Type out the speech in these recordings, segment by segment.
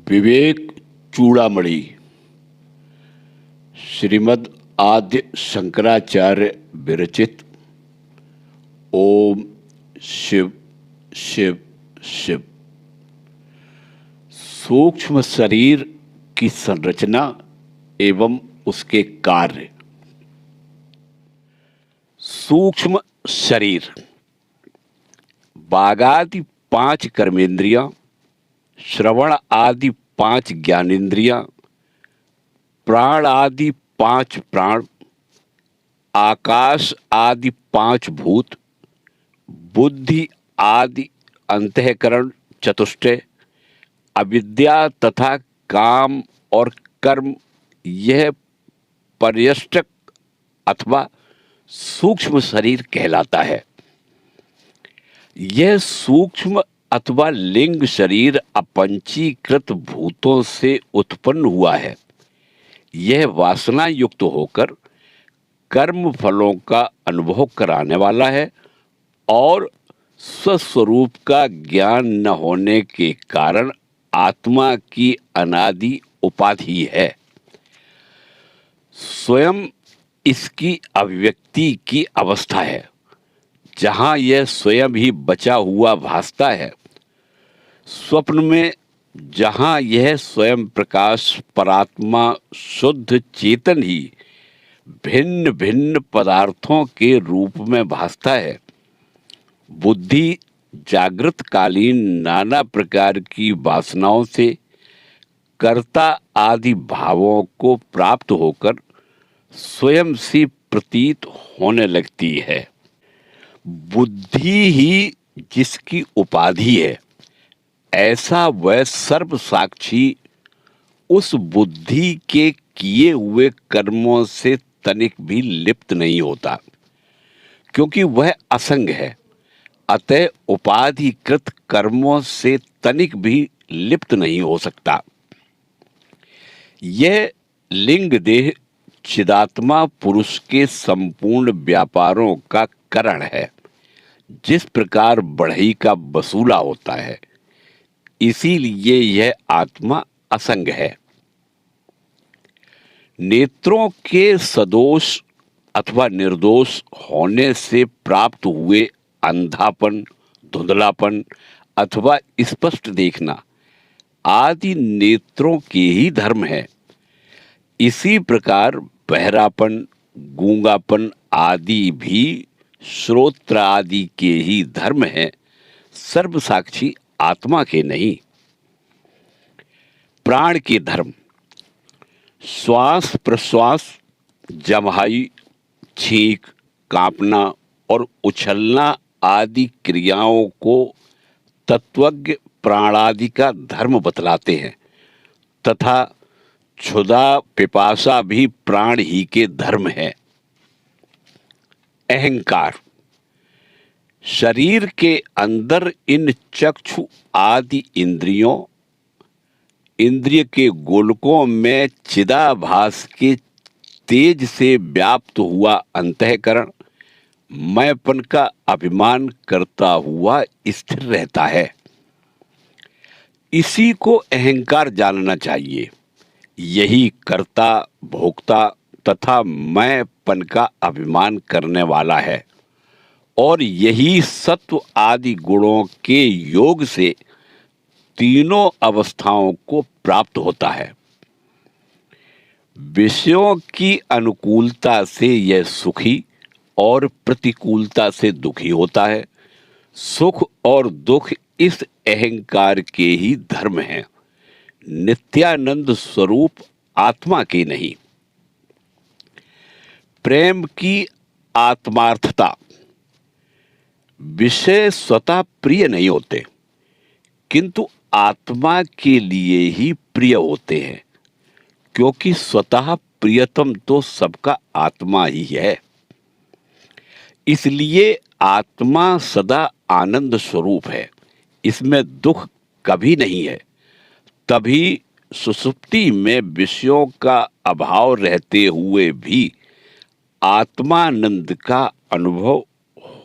विवेक चूड़ामणि श्रीमद् आद्य शंकराचार्य विरचित। ओम शिव शिव शिव। सूक्ष्म शरीर की संरचना एवं उसके कार्य। सूक्ष्म शरीर बागादि 5 कर्मेंद्रियां, श्रवण आदि 5 ज्ञानेन्द्रियां, प्राण आदि 5 प्राण, आकाश आदि 5 भूत, बुद्धि आदि अंतःकरण चतुष्टय, अविद्या तथा काम और कर्म, यह पर्यष्टक अथवा सूक्ष्म शरीर कहलाता है। यह सूक्ष्म अथवा लिंग शरीर अपंचीकृत भूतों से उत्पन्न हुआ है। यह वासना युक्त होकर कर्म फलों का अनुभव कराने वाला है और स्वस्वरूप का ज्ञान न होने के कारण आत्मा की अनादि उपाधि है। स्वयं इसकी अभिव्यक्ति की अवस्था है, जहां यह स्वयं ही बचा हुआ भासता है। स्वप्न में जहां यह स्वयं प्रकाश परात्मा शुद्ध चेतन ही भिन्न भिन्न पदार्थों के रूप में भासता है, बुद्धि जागृत कालीन नाना प्रकार की वासनाओं से कर्ता आदि भावों को प्राप्त होकर स्वयं सी प्रतीत होने लगती है। बुद्धि ही जिसकी उपाधि है, ऐसा वह सर्व साक्षी उस बुद्धि के किए हुए कर्मों से तनिक भी लिप्त नहीं होता, क्योंकि वह असंग है। अतः उपाधिकृत कर्मों से तनिक भी लिप्त नहीं हो सकता। यह लिंग देह चिदात्मा पुरुष के संपूर्ण व्यापारों का कारण है। जिस प्रकार बढ़ई का वसूला होता है, इसीलिए यह आत्मा असंग है। नेत्रों के सदोष अथवा निर्दोष होने से प्राप्त हुए अंधापन, धुंधलापन अथवा स्पष्ट देखना आदि नेत्रों के ही धर्म है। इसी प्रकार बहरापन, गूंगापन आदि भी श्रोत्र आदि के ही धर्म है, सर्व साक्षी आत्मा के नहीं। प्राण के धर्म श्वास प्रश्वास, जमाई, छींक, कांपना और उछलना आदि क्रियाओं को तत्वज्ञ प्राणादि का धर्म बतलाते हैं तथा क्षुधा पिपासा भी प्राण ही के धर्म है। अहंकार शरीर के अंदर इन चक्षु आदि इंद्रिय के गोलकों में चिदाभास के तेज से व्याप्त हुआ अंतःकरण मैंपन का अभिमान करता हुआ स्थिर रहता है। इसी को अहंकार जानना चाहिए। यही कर्ता, भोक्ता तथा मैंपन का अभिमान करने वाला है और यही सत्व आदि गुणों के योग से तीनों अवस्थाओं को प्राप्त होता है। विषयों की अनुकूलता से यह सुखी और प्रतिकूलता से दुखी होता है। सुख और दुख इस अहंकार के ही धर्म हैं, नित्यानंद स्वरूप आत्मा के नहीं। प्रेम की आत्मार्थता विषय स्वतः प्रिय नहीं होते, किंतु आत्मा के लिए ही प्रिय होते हैं, क्योंकि स्वतः प्रियतम तो सबका आत्मा ही है। इसलिए आत्मा सदा आनंद स्वरूप है, इसमें दुख कभी नहीं है। तभी सुषुप्ति में विषयों का अभाव रहते हुए भी आत्मानंद का अनुभव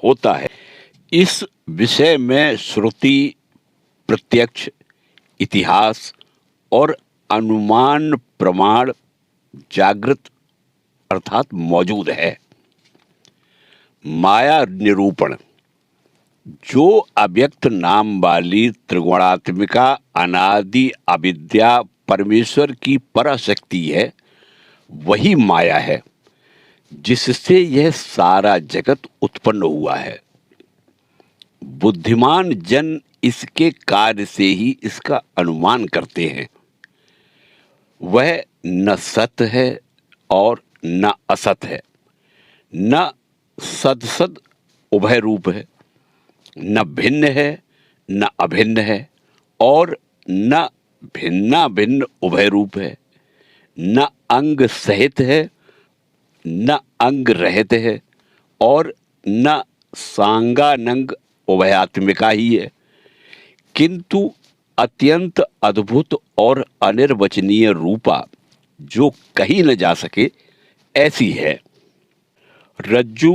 होता है। इस विषय में श्रुति, प्रत्यक्ष, इतिहास और अनुमान प्रमाण जागृत अर्थात मौजूद है। माया निरूपण, जो अव्यक्त नाम वाली त्रिगुणात्मिका अनादि अविद्या परमेश्वर की पराशक्ति है, वही माया है जिससे यह सारा जगत उत्पन्न हुआ है। बुद्धिमान जन इसके कार्य से ही इसका अनुमान करते हैं। वह न सत है और न असत है, न सदसद उभय रूप है, न भिन्न है न अभिन्न है, और न भिन्ना भिन्न उभय रूप है, न अंग सहित है न अंग रहित है, और न सांगानंग उभयात्मिका ही है, किंतु अत्यंत अद्भुत और अनिर्वचनीय रूपा जो कही न जा सके ऐसी है। रज्जु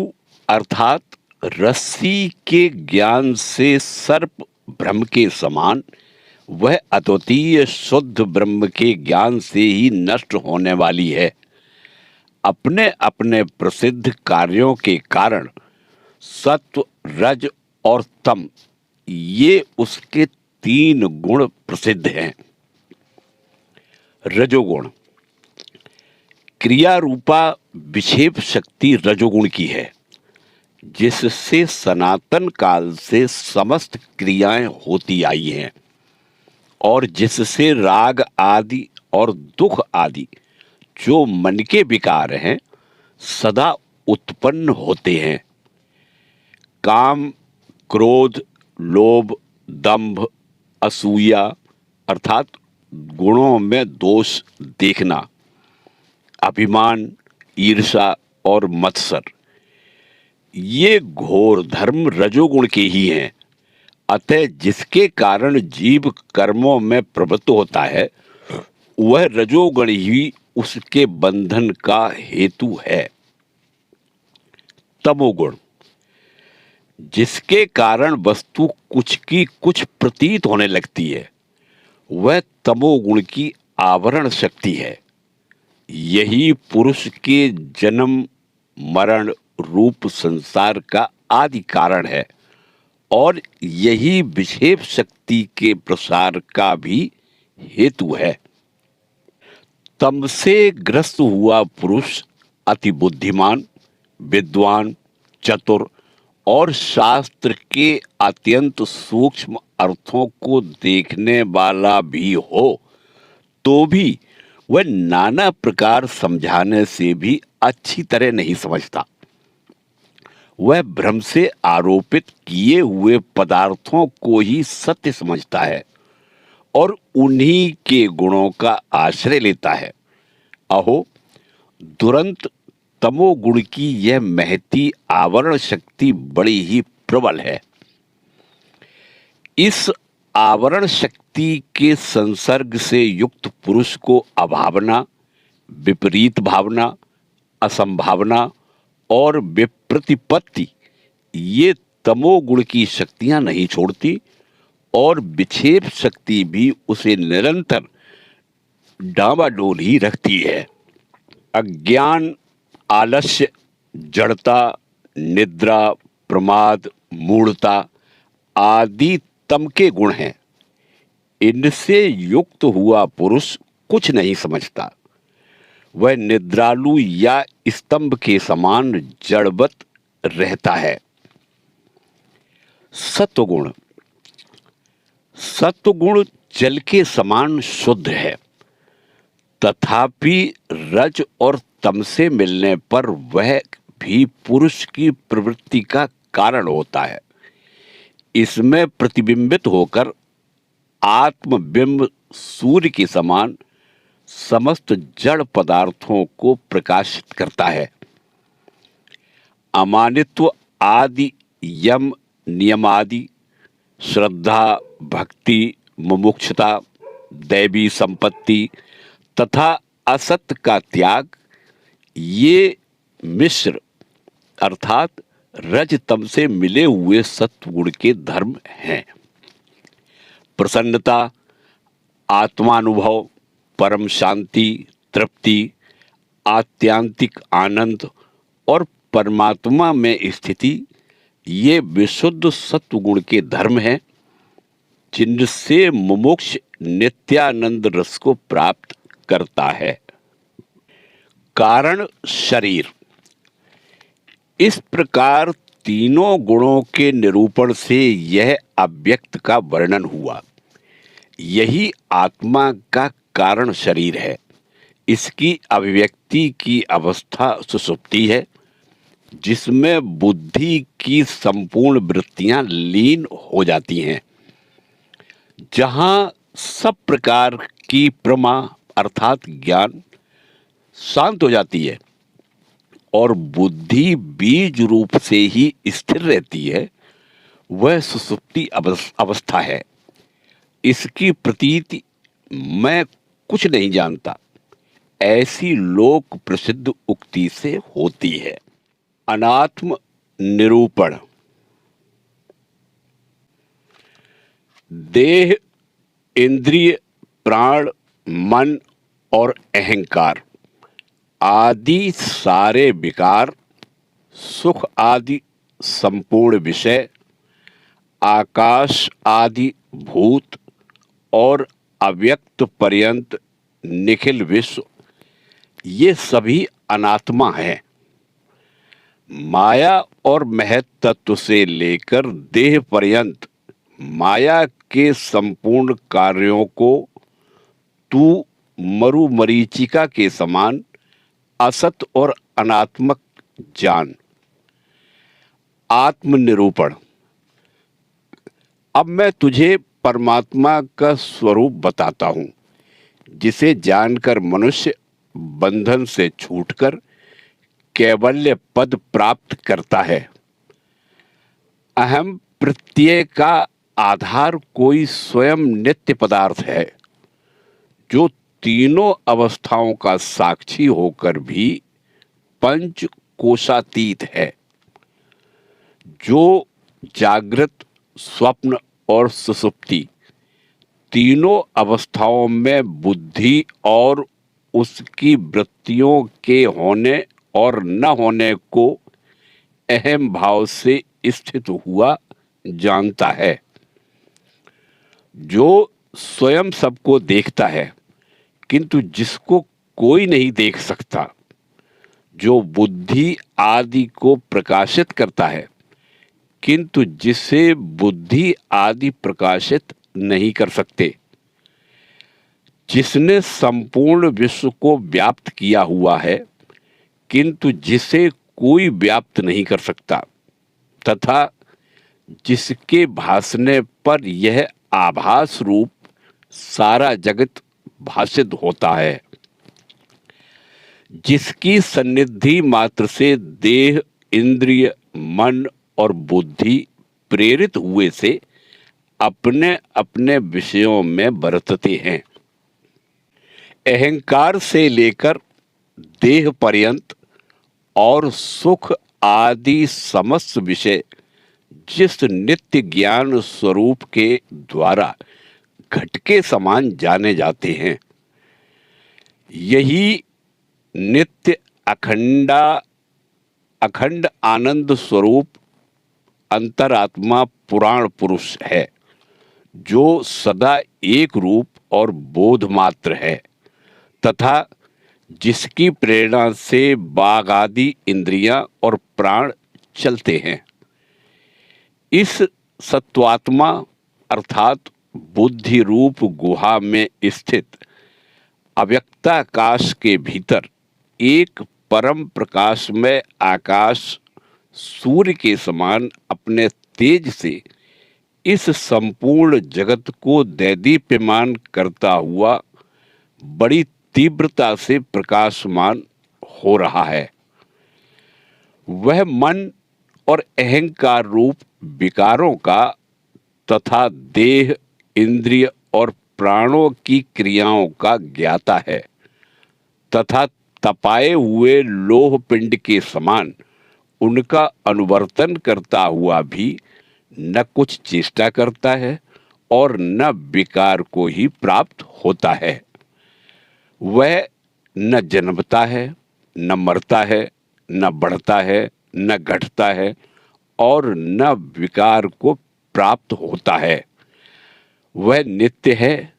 अर्थात रस्सी के ज्ञान से सर्प ब्रह्म के समान, वह अद्वितीय शुद्ध ब्रह्म के ज्ञान से ही नष्ट होने वाली है। अपने अपने प्रसिद्ध कार्यों के कारण सत्व, रज और तम, ये उसके 3 गुण प्रसिद्ध हैं। रजोगुण, क्रिया रूपा विक्षेप शक्ति रजोगुण की है, जिससे सनातन काल से समस्त क्रियाएं होती आई हैं और जिससे राग आदि और दुख आदि जो मन के विकार हैं सदा उत्पन्न होते हैं। काम, क्रोध, लोभ, दंभ, असूया अर्थात गुणों में दोष देखना, अभिमान, ईर्षा और मत्सर, ये घोर धर्म रजोगुण के ही हैं। अतः जिसके कारण जीव कर्मों में प्रवृत्त होता है वह रजोगुण ही उसके बंधन का हेतु है। तमोगुण, जिसके कारण वस्तु कुछ की कुछ प्रतीत होने लगती है, वह तमोगुण की आवरण शक्ति है। यही पुरुष के जन्म मरण रूप संसार का आदि कारण है और यही विक्षेप शक्ति के प्रसार का भी हेतु है। तम से ग्रस्त हुआ पुरुष अति बुद्धिमान, विद्वान, चतुर और शास्त्र के अत्यंत सूक्ष्म अर्थों को देखने वाला भी हो तो भी वह नाना प्रकार समझाने से भी अच्छी तरह नहीं समझता। वह भ्रम से आरोपित किए हुए पदार्थों को ही सत्य समझता है और उन्हीं के गुणों का आश्रय लेता है। अहो, दुरंत तमोगुण की यह महती आवरण शक्ति बड़ी ही प्रबल है। इस आवरण शक्ति के संसर्ग से युक्त पुरुष को अभावना, विपरीत भावना, असंभावना और विप्रतिपत्ति, ये तमोगुण की शक्तियां नहीं छोड़ती और विक्षेप शक्ति भी उसे निरंतर डामाडोल ही रखती है। अज्ञान, आलस्य, जड़ता, निद्रा, प्रमाद, मूढ़ता आदि तम के गुण हैं। इनसे युक्त हुआ पुरुष कुछ नहीं समझता। वह निद्रालु या स्तंभ के समान जड़वत रहता है। सत्वगुण, सत्वगुण जल के समान शुद्ध है, तथापि रज और तम से मिलने पर वह भी पुरुष की प्रवृत्ति का कारण होता है। इसमें प्रतिबिंबित होकर आत्मबिंब सूर्य के समान समस्त जड़ पदार्थों को प्रकाशित करता है। अमानित्व आदि यम नियमादि, श्रद्धा, भक्ति, मुमुक्षुता, दैवी संपत्ति तथा असत का त्याग, ये मिश्र अर्थात रजतम से मिले हुए सत्वगुण के धर्म हैं। प्रसन्नता, आत्मानुभव, परम शांति, तृप्ति, आत्यांतिक आनंद और परमात्मा में स्थिति, ये विशुद्ध सत्वगुण के धर्म हैं जिनसे मुमुक्ष नित्यानंद रस को प्राप्त करता है। कारण शरीर। इस प्रकार तीनों गुणों के निरूपण से यह अव्यक्त का वर्णन हुआ। यही आत्मा का कारण शरीर है। इसकी अभिव्यक्ति की अवस्था सुषुप्ति है, जिसमें बुद्धि की संपूर्ण वृत्तियां लीन हो जाती हैं, जहां सब प्रकार की प्रमा अर्थात ज्ञान शांत हो जाती है और बुद्धि बीज रूप से ही स्थिर रहती है, वह सुषुप्ति अवस्था है। इसकी प्रतीति मैं कुछ नहीं जानता ऐसी लोक प्रसिद्ध उक्ति से होती है। अनात्म निरूपण। देह, इंद्रिय, प्राण, मन और अहंकार आदि सारे विकार, सुख आदि संपूर्ण विषय, आकाश आदि भूत और अव्यक्त पर्यंत निखिल विश्व, ये सभी अनात्मा हैं। माया और महत तत्व से लेकर देह पर्यंत माया के संपूर्ण कार्यों को तू मरु मरीचिका के समान असत और अनात्मक जान। आत्मनिरूपण। अब मैं तुझे परमात्मा का स्वरूप बताता हूं, जिसे जानकर मनुष्य बंधन से छूटकर कैवल्य पद प्राप्त करता है। अहम प्रत्यय का आधार कोई स्वयं नित्य पदार्थ है, जो तीनों अवस्थाओं का साक्षी होकर भी पंच कोशातीत है, जो जागृत, स्वप्न और सुषुप्ति तीनों अवस्थाओं में बुद्धि और उसकी वृत्तियों के होने और न होने को अहम भाव से स्थित हुआ जानता है, जो स्वयं सबको देखता है किंतु जिसको कोई नहीं देख सकता, जो बुद्धि आदि को प्रकाशित करता है किंतु जिसे बुद्धि आदि प्रकाशित नहीं कर सकते, जिसने संपूर्ण विश्व को व्याप्त किया हुआ है किंतु जिसे कोई व्याप्त नहीं कर सकता, तथा जिसके भासने पर यह आभास रूप सारा जगत भासित होता है, जिसकी सन्निधि मात्र से देह, इंद्रिय, मन और बुद्धि प्रेरित हुए से अपने अपने विषयों में बरतते हैं। अहंकार से लेकर देह पर्यंत और सुख आदि समस्त विषय जिस नित्य ज्ञान स्वरूप के द्वारा घट के समान जाने जाते हैं, यही नित्य अखंड आनंद स्वरूप अंतरात्मा पुराण पुरुष है, जो सदा एक रूप और बोध मात्र है तथा जिसकी प्रेरणा से बाघ आदि इंद्रियां और प्राण चलते हैं। इस सत्वात्मा अर्थात बुद्धि रूप गुहा में स्थित अव्यक्ताकाश के भीतर एक परम प्रकाश में आकाश सूर्य के समान अपने तेज से इस संपूर्ण जगत को दैदीप्यमान करता हुआ बड़ी तीव्रता से प्रकाशमान हो रहा है। वह मन और अहंकार रूप विकारों का तथा देह, इंद्रिय और प्राणों की क्रियाओं का ज्ञाता है तथा तपाए हुए लोह पिंड के समान उनका अनुवर्तन करता हुआ भी न कुछ चेष्टा करता है और न विकार को ही प्राप्त होता है। वह न जन्मता है, न मरता है, न बढ़ता है, न घटता है और न विकार को प्राप्त होता है। वह नित्य है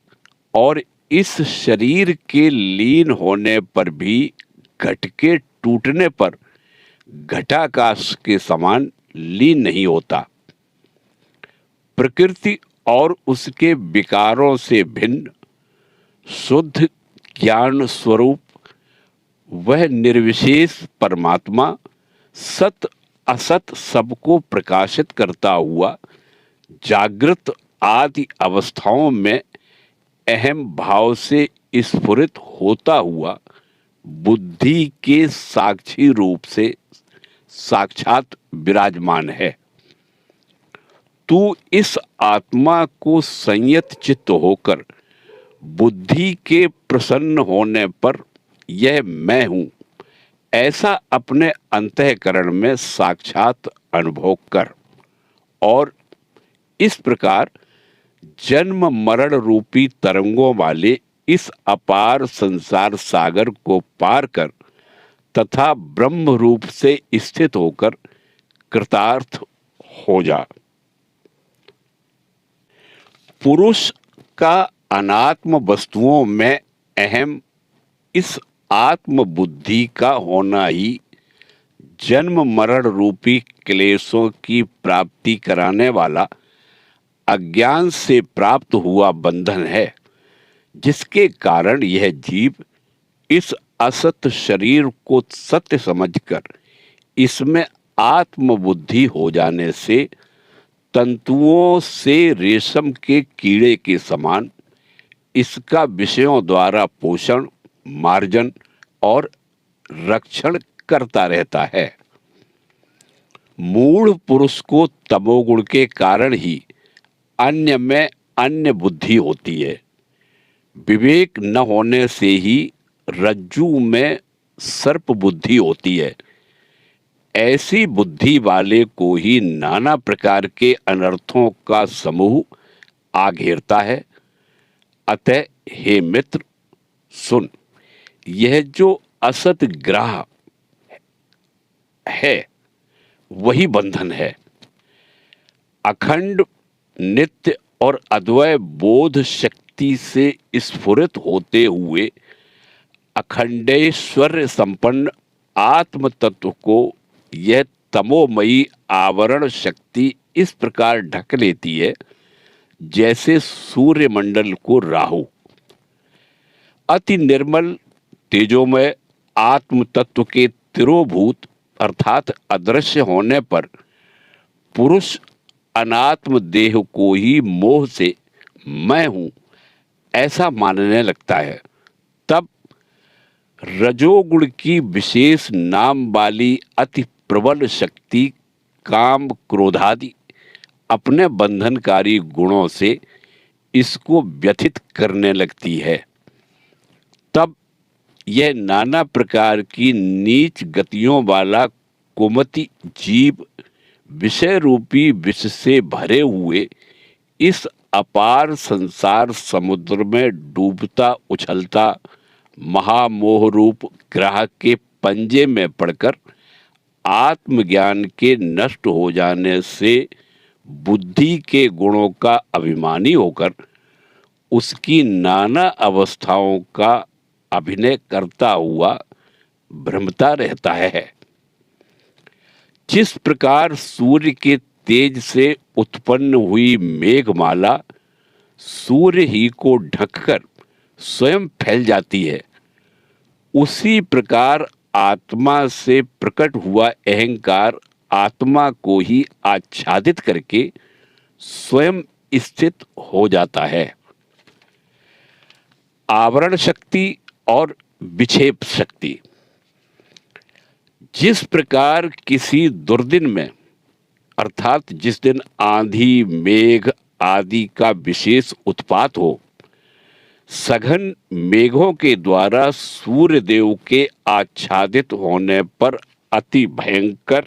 और इस शरीर के लीन होने पर भी घट के टूटने पर घटाकाश के समान लीन नहीं होता। प्रकृति और उसके विकारों से भिन्न शुद्ध ज्ञान स्वरूप वह निर्विशेष परमात्मा सत असत सबको प्रकाशित करता हुआ जागृत आदि अवस्थाओं में अहम भाव से स्फुरित होता हुआ बुद्धि के साक्षी रूप से साक्षात विराजमान है। तू इस आत्मा को संयत चित्त होकर बुद्धि के प्रसन्न होने पर यह मैं हूं ऐसा अपने अंतःकरण में साक्षात अनुभव कर और इस प्रकार जन्म मरण रूपी तरंगों वाले इस अपार संसार सागर को पार कर तथा ब्रह्म रूप से स्थित होकर कृतार्थ हो जा। पुरुष का अनात्म वस्तुओं में अहम इस आत्म बुद्धि का होना ही जन्म मरण रूपी क्लेशों की प्राप्ति कराने वाला अज्ञान से प्राप्त हुआ बंधन है, जिसके कारण यह जीव इस असत शरीर को सत्य समझकर इसमें आत्म बुद्धि हो जाने से तंतुओं से रेशम के कीड़े के समान इसका विषयों द्वारा पोषण, मार्जन और रक्षण करता रहता है। मूढ़ पुरुष को तमोगुण के कारण ही अन्य में अन्य बुद्धि होती है। विवेक न होने से ही रज्जू में सर्प बुद्धि होती है। ऐसी बुद्धि वाले को ही नाना प्रकार के अनर्थों का समूह आ घेरता है। अतः हे मित्र सुन, यह जो असत ग्रह है वही बंधन है। अखंड नित्य और अद्वय बोध शक्ति से स्फुरित होते हुए अखंडेश्वर्य संपन्न आत्म तत्व को यह तमोमयी आवरण शक्ति इस प्रकार ढक लेती है जैसे सूर्यमंडल को राहु। अति निर्मल तेजोमय आत्म तत्व के तिरोभूत अर्थात अदृश्य होने पर पुरुष अनात्म देह को ही मोह से मैं हूं ऐसा मानने लगता है। तब रजोगुण की विशेष नाम वाली अति प्रबल शक्ति काम क्रोधादि अपने बंधनकारी गुणों से इसको व्यथित करने लगती है। तब यह नाना प्रकार की नीच गतियों वाला कुमति जीव विषय रूपी विष से भरे हुए इस अपार संसार समुद्र में डूबता उछलता महामोह रूप ग्रह के पंजे में पड़कर आत्मज्ञान के नष्ट हो जाने से बुद्धि के गुणों का अभिमानी होकर उसकी नाना अवस्थाओं का अभिनय करता हुआ भ्रमता रहता है। जिस प्रकार सूर्य के तेज से उत्पन्न हुई मेघमाला सूर्य ही को ढककर स्वयं फैल जाती है, उसी प्रकार आत्मा से प्रकट हुआ अहंकार आत्मा को ही आच्छादित करके स्वयं स्थित हो जाता है। आवरण शक्ति और विक्षेप शक्ति। जिस प्रकार किसी दुर्दिन में अर्थात जिस दिन आंधी मेघ आदि का विशेष उत्पात हो, सघन मेघों के द्वारा सूर्य देव के आच्छादित होने पर अति भयंकर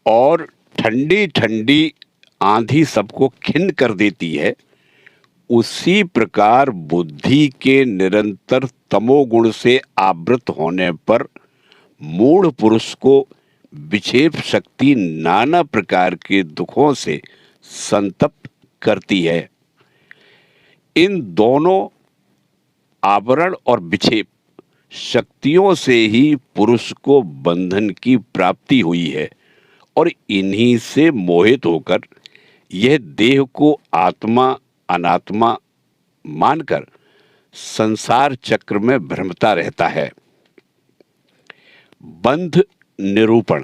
और ठंडी ठंडी आंधी सबको खिन्न कर देती है, उसी प्रकार बुद्धि के निरंतर तमोगुण से आवृत होने पर मूढ़ पुरुष को विक्षेप शक्ति नाना प्रकार के दुखों से संतप्त करती है। इन दोनों आवरण और विक्षेप शक्तियों से ही पुरुष को बंधन की प्राप्ति हुई है और इन्हीं से मोहित होकर यह देह को आत्मा अनात्मा मानकर संसार चक्र में भ्रमता रहता है। बंध निरूपण।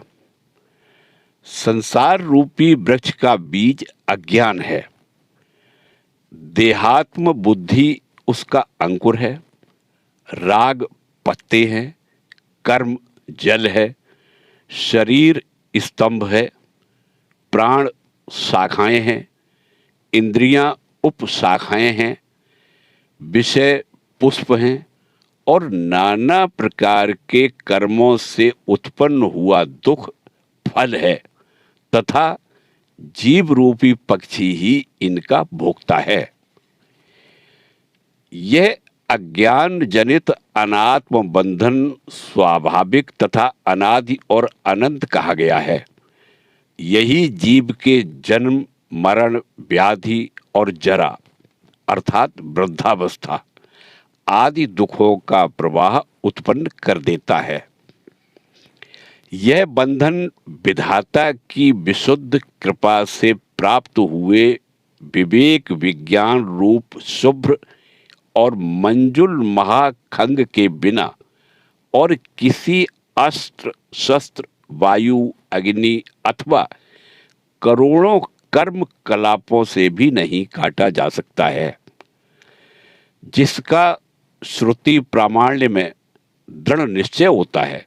संसार रूपी वृक्ष का बीज अज्ञान है। देहात्म बुद्धि उसका अंकुर है। राग पत्ते हैं, कर्म जल है, शरीर स्तंभ है, प्राण शाखाएं हैं, इंद्रियां उपशाखाएं हैं, विषय पुष्प हैं और नाना प्रकार के कर्मों से उत्पन्न हुआ दुख फल है तथा जीव रूपी पक्षी ही इनका भोक्ता है। यह अज्ञान जनित अनात्म बंधन स्वाभाविक तथा अनादि और अनंत कहा गया है। यही जीव के जन्म मरण व्याधि और जरा अर्थात वृद्धावस्था आदि दुखों का प्रवाह उत्पन्न कर देता है। यह बंधन विधाता की विशुद्ध कृपा से प्राप्त हुए विवेक विज्ञान रूप शुभ्र और मंजुल महाखंग के बिना और किसी अस्त्र शस्त्र वायु अग्नि अथवा करोड़ों कर्म कलापों से भी नहीं काटा जा सकता है। जिसका श्रुति प्रामाण्य में दृढ़ निश्चय होता है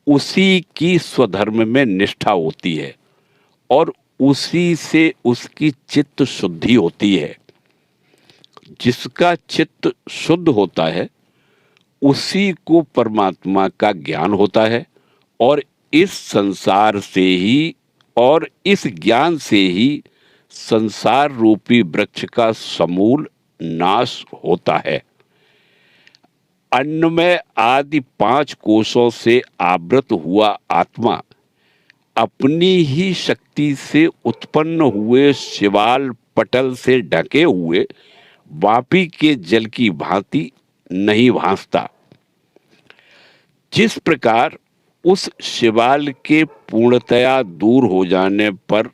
उसी की स्वधर्म में निष्ठा होती है और उसी से उसकी चित्त शुद्धि होती है। जिसका चित्त शुद्ध होता है उसी को परमात्मा का ज्ञान होता है और इस संसार से ही और इस ज्ञान से ही संसार रूपी वृक्ष का समूल नाश होता है। अन्नमय आदि 5 कोशों से आवृत हुआ आत्मा अपनी ही शक्ति से उत्पन्न हुए शिवाल पटल से ढके हुए वापी के जल की भांति नहीं भासता। जिस प्रकार उस शिवाल के पूर्णतया दूर हो जाने पर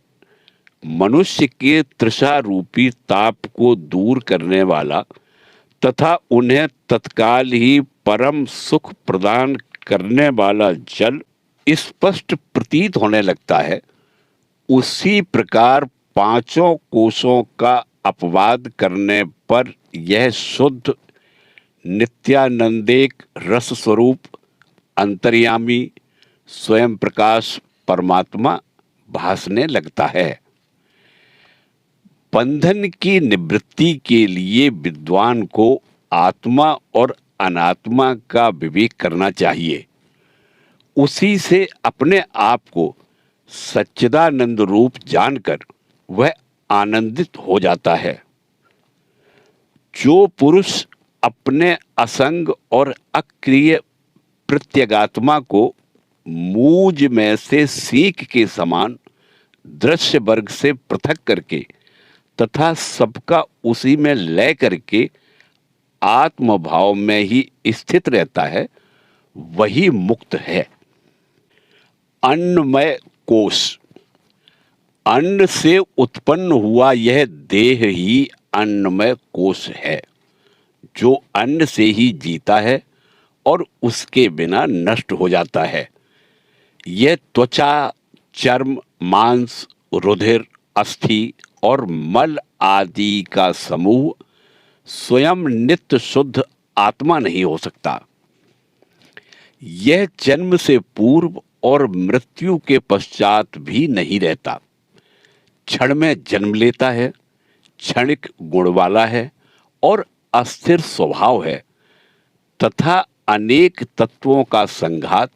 मनुष्य के तृषा रूपी ताप को दूर करने वाला तथा उन्हें तत्काल ही परम सुख प्रदान करने वाला जल स्पष्ट प्रतीत होने लगता है, उसी प्रकार 5 कोशों का अपवाद करने पर यह शुद्ध नित्यानंदेक रस स्वरूप अंतर्यामी स्वयं प्रकाश परमात्मा भासने लगता है। बंधन की निवृत्ति के लिए विद्वान को आत्मा और अनात्मा का विवेक करना चाहिए। उसी से अपने आप को सच्चिदानंद रूप जानकर वह आनंदित हो जाता है। जो पुरुष अपने असंग और अक्रिय प्रत्यगात्मा को मूज में से सीख के समान दृश्य वर्ग से पृथक करके तथा सबका उसी में लय करके आत्मभाव में ही स्थित रहता है, वही मुक्त है। अन्नमय कोश। अन्न से उत्पन्न हुआ यह देह ही अन्नमय कोश है, जो अन्न से ही जीता है और उसके बिना नष्ट हो जाता है। यह त्वचा, चर्म, मांस, रुधिर, अस्थि और मल आदि का समूह स्वयं नित्य शुद्ध आत्मा नहीं हो सकता। यह जन्म से पूर्व और मृत्यु के पश्चात भी नहीं रहता। क्षण में जन्म लेता है, क्षणिक गुण वाला है और अस्थिर स्वभाव है तथा अनेक तत्वों का संघात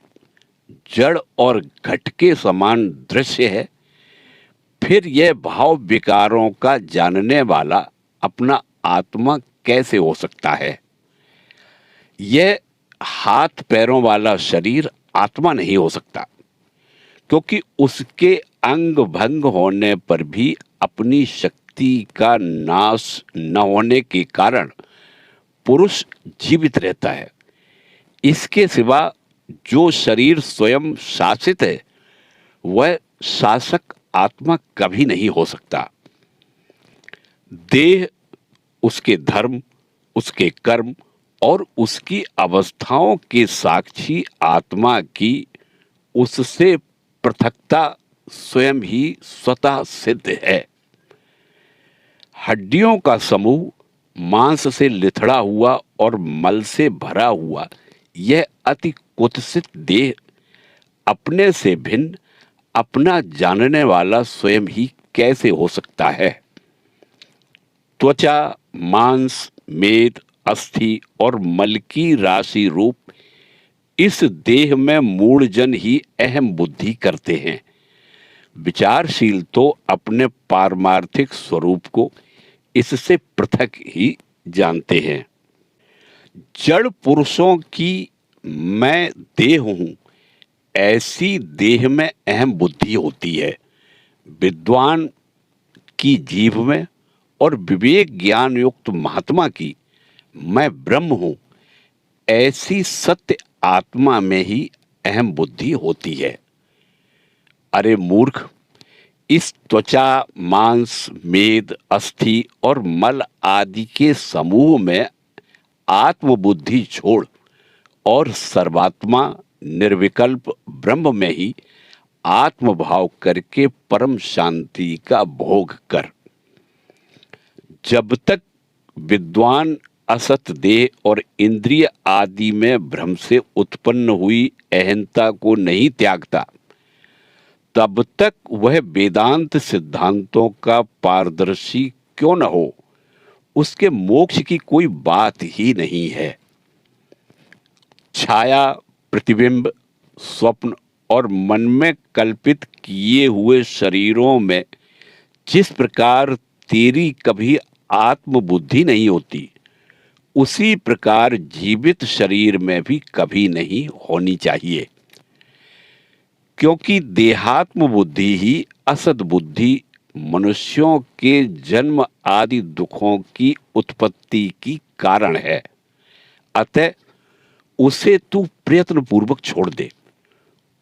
जड़ और घट के समान दृश्य है। फिर यह भाव विकारों का जानने वाला अपना आत्मा कैसे हो सकता है? यह हाथ पैरों वाला शरीर आत्मा नहीं हो सकता, क्योंकि उसके अंग भंग होने पर भी अपनी शक्ति का नाश न होने के कारण पुरुष जीवित रहता है। इसके सिवा जो शरीर स्वयं शासित है, वह शासक आत्मा कभी नहीं हो सकता। देह, उसके धर्म, उसके कर्म और उसकी अवस्थाओं के साक्षी आत्मा की उससे पृथकता स्वयं ही स्वतः सिद्ध है। हड्डियों का समूह, मांस से लिथड़ा हुआ और मल से भरा हुआ यह अति कुत्सित देह अपने से भिन्न, अपना जानने वाला स्वयं ही कैसे हो सकता है? त्वचा, मांस, मेद, अस्थि और मल की राशि रूप इस देह में मूढ़जन ही अहम बुद्धि करते हैं। विचारशील तो अपने पारमार्थिक स्वरूप को इससे पृथक ही जानते हैं। जड़ पुरुषों की मैं देह हूं, ऐसी देह में अहम बुद्धि होती है। विद्वान की जीभ में और विवेक ज्ञान युक्त महात्मा की मैं ब्रह्म हूं, ऐसी सत्य आत्मा में ही अहम बुद्धि होती है। अरे मूर्ख, इस त्वचा, मांस, मेद, अस्थि और मल आदि के समूह में आत्मबुद्धि छोड़ और सर्वात्मा निर्विकल्प ब्रह्म में ही आत्मभाव करके परम शांति का भोग कर। जब तक विद्वान असत देह और इंद्रिय आदि में भ्रम से उत्पन्न हुई अहंता को नहीं त्यागता, तब तक वह वेदांत सिद्धांतों का पारदर्शी क्यों न हो, उसके मोक्ष की कोई बात ही नहीं है। छाया, प्रतिबिंब, स्वप्न और मन में कल्पित किए हुए शरीरों में जिस प्रकार तेरी कभी आत्मबुद्धि नहीं होती, उसी प्रकार जीवित शरीर में भी कभी नहीं होनी चाहिए। क्योंकि देहात्म बुद्धि ही असद बुद्धि मनुष्यों के जन्म आदि दुखों की उत्पत्ति की कारण है। अतः उसे तू प्रयत्न पूर्वक छोड़ दे।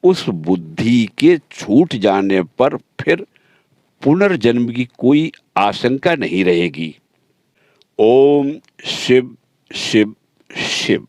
उस बुद्धि के छूट जाने पर फिर पुनर्जन्म की कोई आशंका नहीं रहेगी। ओम शिव शिव शिव।